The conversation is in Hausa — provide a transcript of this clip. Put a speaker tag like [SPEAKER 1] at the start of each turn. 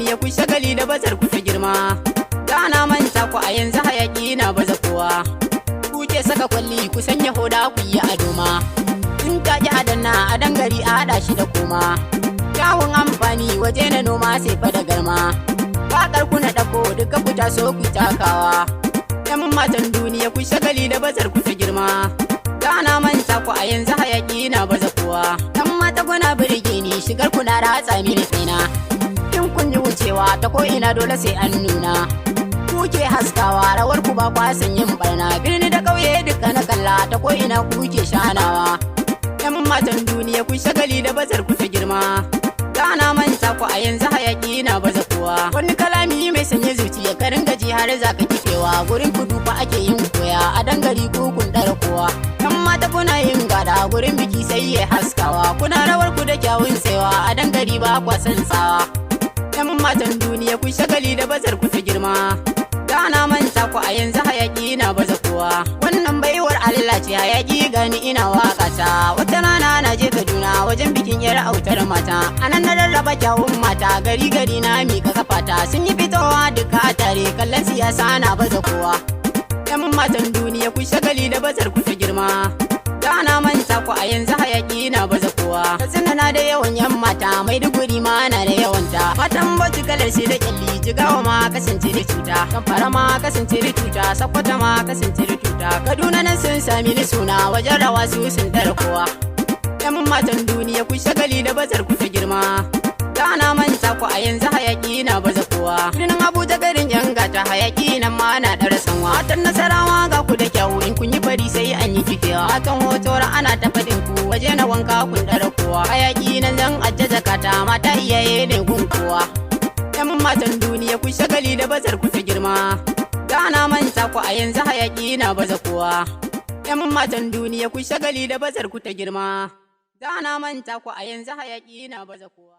[SPEAKER 1] duniya ku shagali da bazar ku ta girma. Da na manta ku a yanzu hayaki na baza kowa. Ku ke saka kwalli ku sanya hoda ku yi ado ma. In ka ki adanna a dangari a haɗa shi da koma. Kyawun amfani waje na noma sai fa da garma. Wakar ku na ɗako duka ku taso ku takawa. Yan matan duniya ku shagali da bazar ku ta girma. Da na manta ku a yanzu hayaki na baza kowa. Yan mata kuna birge ni shigar ku na ratsa mini kaina. In kun yi wucewa ta ko ina dole sai an nuna. Kuke haskawa rawar ku ba kwasan yin barna. Birni da ƙauye duka na kalla ta ko ina kuke shanawa. Yan matan duniya ku shagali da bazar ku ta girma. Da na manta ku a yanzu hayaki na baza kowa. Wani kalami mai sanya zuciya karin gaji har za ka kifewa. Gurin kudu fa ake yin koya a dangari ko kun ɗara kowa. Yan mata kuna yin gada gurin biki sai ya haskawa. Kuna rawar ku da kyawun saiwa a dangari ba kwasan tsawa. Yan matan duniya ku shagali da bazar ku ta girma. Da na manta ku a yanzu hayaki na baza kowa. Wannan baiwar Allah ce hayaki gani ina wakata. Wata rana na je Kaduna wajen bikin yar autar mata. Anan na rarraba kyawun mata gari gari na mika kafata. Sun yi fitowa duka tare kallon siyasa na baza kowa. Yan matan duniya ku shagali da bazar ku ta girma. Da na manta ku a yanzu hayaki na baza kowa. Katsina na da yawan yan mata Maiduguri ma na da yawanta. Matan bauchi kalar shi da kyalli Jigawa ma kasance da cuta. Zamfara ma kasance da cuta. Sokoto ma kasance da cuta. Kaduna nan sun sami ni suna wajen rawa su sun tara kowa. Yan matan duniya ku shagali da bazar ku ta girma. Da na manta ku a yanzu hayaki na baza kowa. Birnin Abuja garin yan gata hayaki nan ma na ɗara sanwa. Matan Nasarawa ga ku da kyawu in kun yi fari sai an yi kikewa. Matan Hotoro ana ta faɗin ku waje na wanka kun ɗara kowa. Hayaki nan zan ajiye zakata mata iyaye ne gun kowa. Yan matan duniya ku shagali da bazar ku ta girma. Da na manta ku a yanzu hayaki na baza kowa. Yan matan duniya ku shagali da bazar ku ta girma. Da na manta ku a yanzu hayaki na baza kowa.